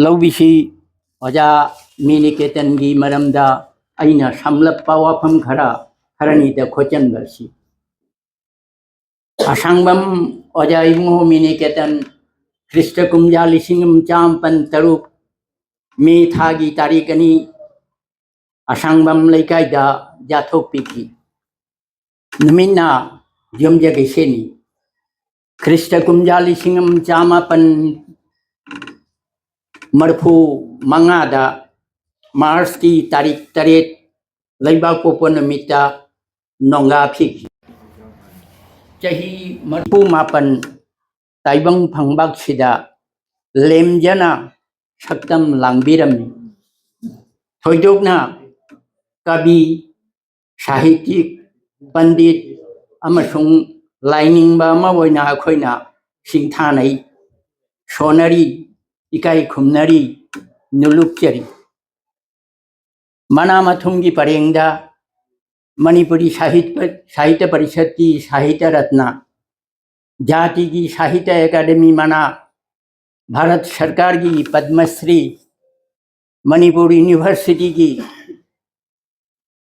ꯂꯧꯕꯤꯁꯤ ꯑꯣꯖꯥ ꯃꯤꯅꯤꯀꯦꯇꯟꯒꯤ ꯃꯔꯝꯗ ꯑꯩꯅ ꯁꯝꯂꯞꯄ ꯋꯥꯐꯝ ꯈꯔꯅꯤꯗ ꯈꯣꯠꯆꯟꯕꯁꯤ ꯑꯁꯥꯡꯕꯝ ꯑꯣꯖꯥ ꯏꯕꯨꯡꯉꯣ ꯃꯤꯅꯤꯀꯦꯇꯟ ꯈ꯭ꯔꯤꯁꯇ ꯀꯨꯝꯖꯥ 1953 ꯃꯦ ꯊꯥꯒꯤ ꯇꯥꯔꯤꯛ 2 ꯑꯁꯥꯡꯕꯝ ꯂꯩꯀꯥꯏꯗ ꯌꯥꯊꯣꯛꯄꯤꯈꯤ꯫ ꯅꯨꯃꯤꯠꯅ ꯌꯨꯝꯖꯀꯩꯁꯦꯅꯤ꯫ ꯈ꯭ꯔꯤꯁꯇ ꯀꯨꯝꯖꯥ 1935ꯗ ꯃꯥꯔꯆꯀꯤ ꯇꯥꯔꯤꯛ 8 ꯂꯩꯕꯥꯛꯄꯣꯛꯄ ꯅꯨꯃꯤꯠꯇ ꯅꯣꯡꯒꯥ ꯐꯤꯈꯤ꯫ ꯆꯍꯤ 39 ꯇꯥꯏꯕꯪ ꯐꯪꯕꯥꯛꯁꯤꯗ ꯂꯦꯝꯖꯅ ꯁꯛꯇꯝ ꯂꯥꯡꯕꯤꯔꯝꯃꯤ꯫ ꯊꯣꯏꯗꯣꯛꯅ ꯀवि, ꯁꯥꯍꯤꯇꯤꯛ, ꯄꯟꯗꯤꯠ ꯑꯃꯁꯨꯡ ꯂꯥꯏꯅꯤꯡꯕ ꯑꯃ ꯑꯣꯏꯅ ꯑꯩꯈꯣꯏꯅ ꯁꯤꯡꯊꯥꯅꯩ, ꯁꯣꯟꯅꯔꯤ, ꯏꯀꯥꯏ ꯈꯨꯝꯅꯔꯤ, ꯅꯨꯂꯨꯛꯆꯔꯤ꯫ ꯃꯅꯥ ꯃꯊꯨꯝꯒꯤ ꯄꯔꯦꯡꯗ ꯃꯅꯤꯄꯨꯔꯤ ꯁꯥꯍꯤꯇ꯭य ꯄꯔꯤषꯠꯀꯤ ꯁꯥꯍꯤꯇ꯭य ꯔत्न, जातिगी साहित्य एकेडमी मना, भारत सरकार की पद्मश्री, मणिपुर यूनिवर्सिटी की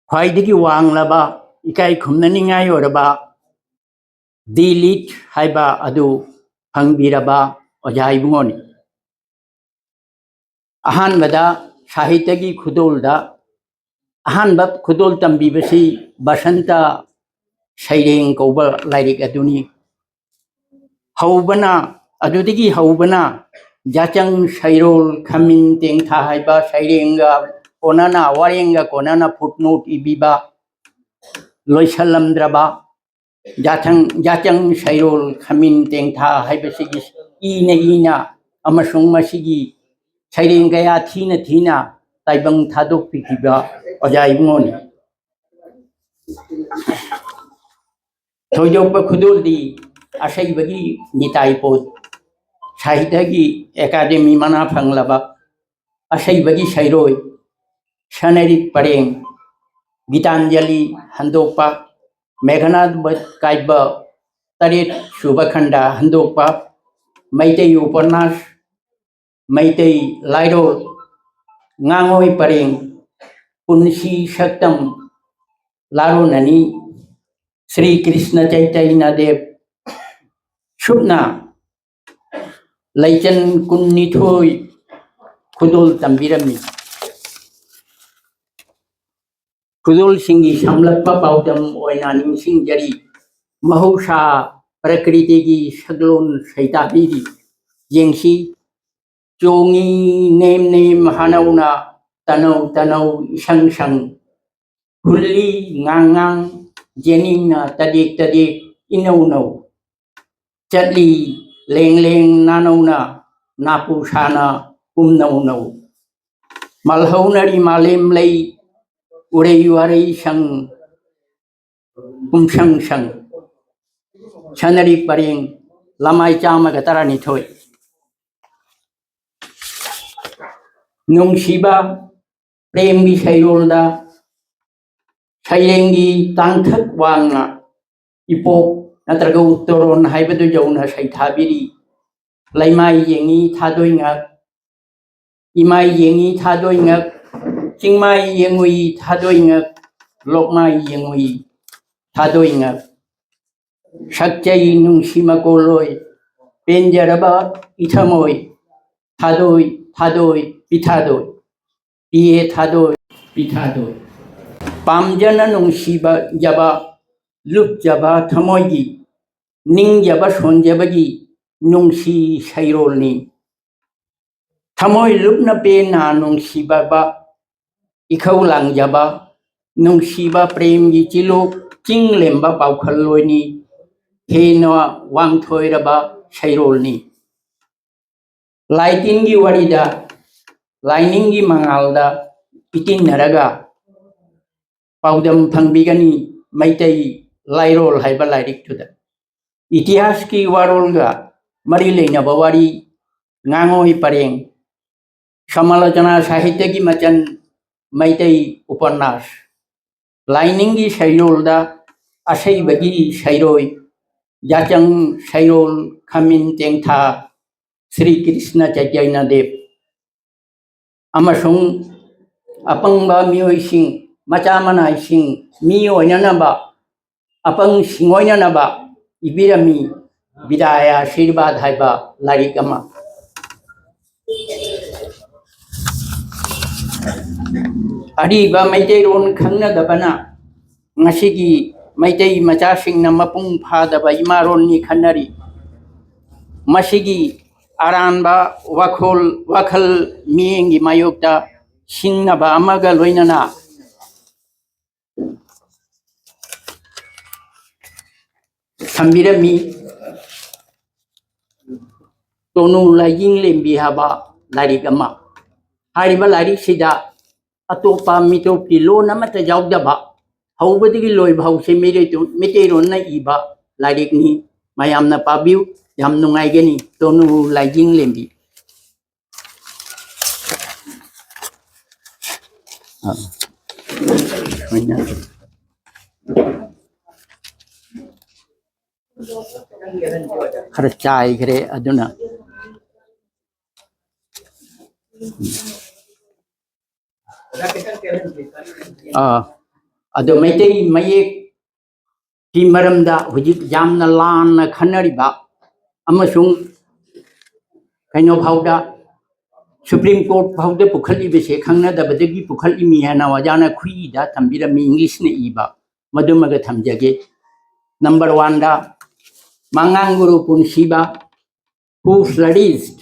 ख्वाइदगी वांगलबा इकाई खुमननिंगाई ओरबा D.Litt हाइबा अदु फंगबिरबा ओजा इबुंगोनी। अहानबदा साहित्य की खुदोलदा अहानब खुदोल तंबीबसी बसंत सैरेंग कौबा लाइरिक अदुनी। हौबना अदुदगी हौबना जाचंग सैरोल खमिन तेंथा हाइबा सैरेंगा कोनाना वारेंगा कोनाना फुटनोट इबीबा लोइसलमद्रबा जाचंग सैरोल खमिन तेंथा हाइबसिगी इना अमसुंग मसिगी सैरेंग कया थीना ताइबंग थादोकपिखिबा ओजा इबुंगोनी। थोइदोकपा खुदोलदी असैबगी निताइपोद साहित्य की एकेडमी मना फंगलबा असैबगी सैरोय सनरिक परेंग गीतांजलि हंदोकपा मेघनाथ काव्य 8 सूबा खंड हंदोकपा मैतै उपन्यास Meitei लाइरोल ngangoy pareng punsi saktam laronani Sri Krishna Chaitanya Dev Shubna Laichen Kunnithoi Khudol Tambirami Khudol Singi Samlakpa Paudam Oinaning Singjari Mahusha Prakriti ki Saglon Saitabiri Jengsi Chongi nem hanauna tanau isang huli ngangang jenina tadik inau chatli leng nanauna napusana umnau malhaunari malem lay urei sang sang chanari pareng lamai chama gatarani thoi नुंगसीबा प्रेम की सैरोलदा सैरेंगी तांथक वांगना epoch नत्रग उत्तरोन हाइबदु जौना सैथाबिरी लैमाई येंगी थादोइंगक इमाई येंगी थादोइंगक चिंगमाई येंगुई थादोइंगक लोकमाई येंगुई थादोइंगक सक्चई नुंगसीमकोलोय पेंजरबा इथमोय थादोय पिथादोय पिए थादोय पिथादोय पामजना नुंगसीबा जबा लुपजबा थमोयगी निंगजबा सोंजबगी नुंगसी सैरोलनी थमोय लुपना पेना नुंगसीबा इखौ लांगजबा नुंगसीबा प्रेमगी चिलोक चिंगलेंबा पावखलोयनी हेना वांगथोयरबा सैरोलनी लाइटिंगी वरीदा लाइनिंगी मंगालदा इतिनरगा पाउदम फंगबिगनी मैतै लाइरोल हाइबा लाइरिकतुदा इतिहास की वारोलगा मरी लेनबा वारी ngangoy pareng समालोचना साहित्य की मचन मैतै उपन्यास लाइनिंगी सैरोलदा असैबगी सैरोय जाचंग सैरोल खमिन तेंथा Sri Krishna Chaitanya Dev ꯑꯃꯁꯨꯡ ꯑꯄꯪꯕ ꯃꯤꯑꯣꯏꯁꯤꯡ ꯃꯆꯥ ꯃꯅꯥꯏꯁꯤꯡ ꯃꯤ ꯑꯣꯏꯅꯅꯕ ꯑꯄꯪ ꯁꯤꯡꯑꯣꯏꯅꯅꯕ ꯏꯕꯤꯔꯝꯃꯤ ꯕꯤꯗꯥꯏ ꯑꯥꯁꯤꯔꯕꯥꯗ ꯍꯥꯏꯕ ꯂꯥꯏꯔꯤꯛ ꯑꯃ ꯑꯔꯤꯕ ꯃꯩꯇꯩꯔꯣꯟ ꯈꯪꯅꯗꯕꯅ ꯉꯁꯤꯒꯤ ꯃꯩꯇꯩ ꯃꯆꯥꯁꯤꯡꯅ ꯃꯄꯨꯡ ꯐꯥꯗꯕ ꯏꯃꯥꯔꯣꯟꯅꯤ ꯈꯟꯅꯔꯤ ꯃꯁꯤꯒꯤ ꯑꯔꯥꯟꯕ ꯋꯥꯈꯜ ꯃꯤꯠꯌꯦꯡꯒꯤ ꯃꯥꯌꯣꯛꯇ ꯁꯤꯡꯅꯕ ꯑꯃꯒ ꯂꯣꯏꯅꯅ ꯊꯝꯕꯤꯔꯝꯃꯤ ꯇꯣꯅꯨ ꯂꯥꯏꯖꯤꯡꯂꯦꯝꯕꯤ ꯍꯥꯏꯕ ꯂꯥꯏꯔꯤꯛ ꯑꯃ ꯍꯥꯏꯔꯤꯕ ꯂꯥꯏꯔꯤꯛꯁꯤꯗ ꯑꯇꯣꯞꯄ ꯃꯤꯇꯣꯞꯀꯤ ꯂꯣꯟ ꯑꯃꯠꯇ ꯌꯥꯎꯗꯕ ꯍꯧꯕꯗꯒꯤ ꯂꯣꯏꯕ ꯐꯥꯎꯁꯦ ꯃꯩꯇꯩꯔꯣꯟꯅ ꯏꯕ ꯂꯥꯏꯔꯤꯛꯅꯤ ꯃꯌꯥꯝꯅ ꯄꯥꯕꯤꯌꯨ ꯌꯥꯝ ꯅꯨꯡꯉꯥꯏꯒꯅꯤ ꯇꯣꯅꯨ ꯂꯥꯏꯖꯤꯡꯂꯦꯝꯕꯤ खर चाइग्रे अदुना अदो मैतै मयेक की मरमदा हुजिक यामना लानना खन्नरिबा अमसुंग कइनो भावदा सुप्रीम कोर्ट भावदे पुखली बेसे खंगनदबदगी पुखली मियाना वजाना खुईदा थंबिरमी इंग्लिश ने इबा मदुमग थमजगे नंबर 1 दा Mangangguru Punsiba, who flourished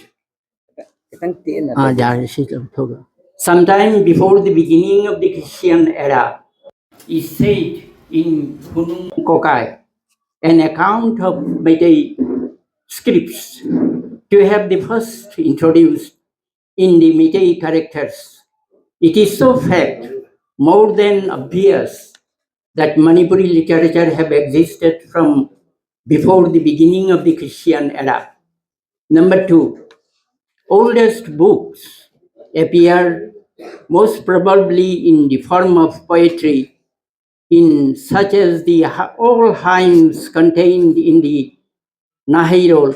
sometime before the beginning of the Christian era, is said in Gunung Kokai, an account of Meitei scripts, to have the first introduced in the Meitei characters. It is so fact, more than obvious, that Manipuri literature have existed from before the beginning of the Christian era. Number 2, oldest books appear most probably in the form of poetry, in such as the all hymns contained in the Nahirol,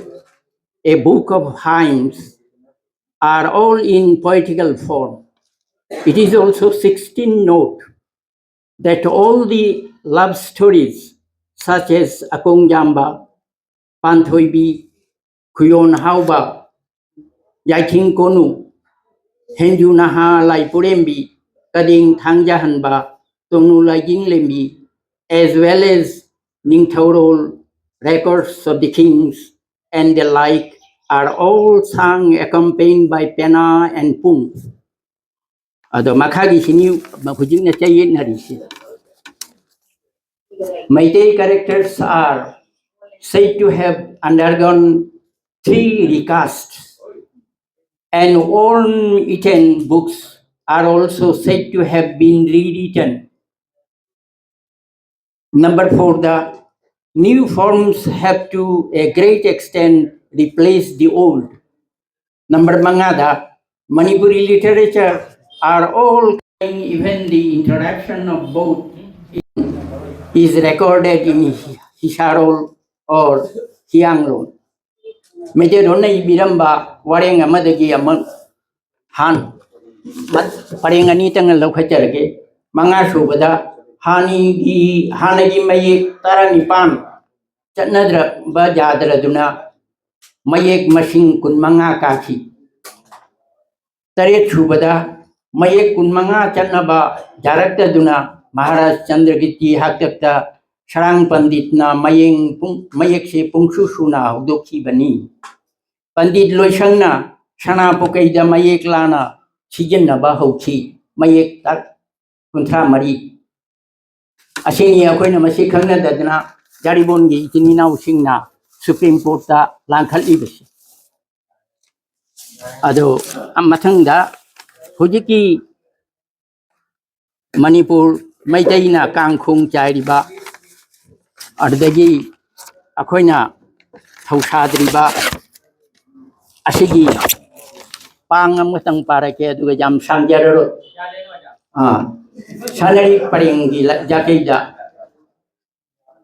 a book of hymns, are all in poetical form. It is also 16 note that all the love stories such as Akong Jamba, Panthoibi, Kuyon Hauba, Yaiting Konu, Henju Naha Lai Purembi, Kading Thangjahanba, Tonu Laijinglembi, as well as Ningthaurol, records of the kings and the like, are all sung accompanied by Pena and Pung. Ado Makhagi Sinu Makujina Chayin Narisi. Meitei characters are said to have undergone 3 recasts, and worm-eaten books are also said to have been rewritten. Number 4, the new forms have to a great extent replaced the old. Number Mangada, Manipuri literature are all, even the introduction of both is recorded in Hisarol or Hianglon. Major Rona Biramba, Warang Amadagi among Han, Paranganitang Lokajarge, Mangasubada, Hanagi Mayek Taranipan, Chanadra Bajadra Duna, Mayek Machine Kun Manga Kaki, Taret Subada, Mayek Kun Manga Chanaba, Jarakta Duna, Maharaj Chandragiti Hakta, Sharang Panditna, Mayek Se Pungshusuna, Doki Bani. Pandit Loishangna, Shana Pokaida Mayek Lana, Chijana Bahoki, Mayek Tak Kuntra Mari. Asenia Koina Masikana Dadna, Jaribongi, Tinina Singna, Supreme Court Lankal Ibis. Ado Amatanga, Hujiki Manipur, Maitaina Kangkung Jairiba, Ardagi, Akoina, Hausadriba. Asigi pangam matang para ke du jam sangjaro salary paringi jakeja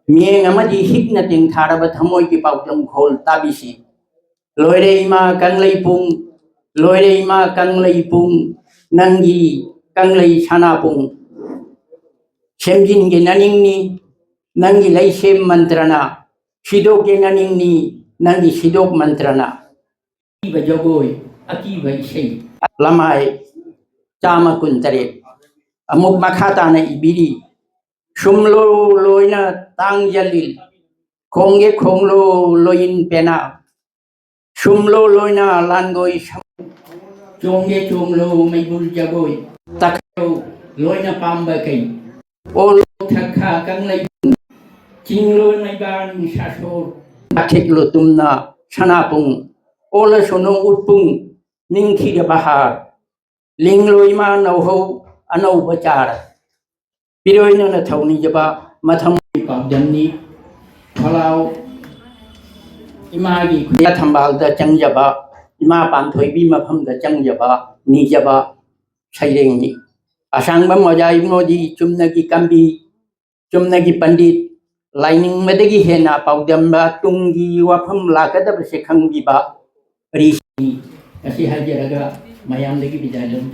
mieng amadi hikna ting tharabat hamoi ki paujam khol tabisi loire ima kanglei pung Nangi Kanglei Sanapung Shemjin Genaningni Nangi Laishem Mantrana Shidok Genaningni Nangi Shidok Mantrana Akiba Jogoi Akiba Ishay Lamai Chama Kuntare Amuk Makhatana Ibiri Shumlo Loina Tang Jalil Konge Konglo Loin Pena Shumlo Loina Langoi Chonge Chonglo Maybul Jagoi Takro Loina Pamba Kai Ol Thakha Kanglai Chinglo Maiban Shashor Atiklo Tumna Sanapung Ola Sonong Utpung Ningki Bahar Linglo Iman Noho Ano Bachar Piroina na Tony Jaba Matham Pabdani Palau Imagi Thambal the Changjaba Ima Pantoi Bima from the Changjaba Nijaba Shairengi Asangba Mojai Modi Chumnagi Kambi Chumnagi Pandit Lining Medagi Hena Paudamba Tungi Wapam Lakada Sekang Biba Rishi Asi Hajaraga Mayam Lagi Bidalum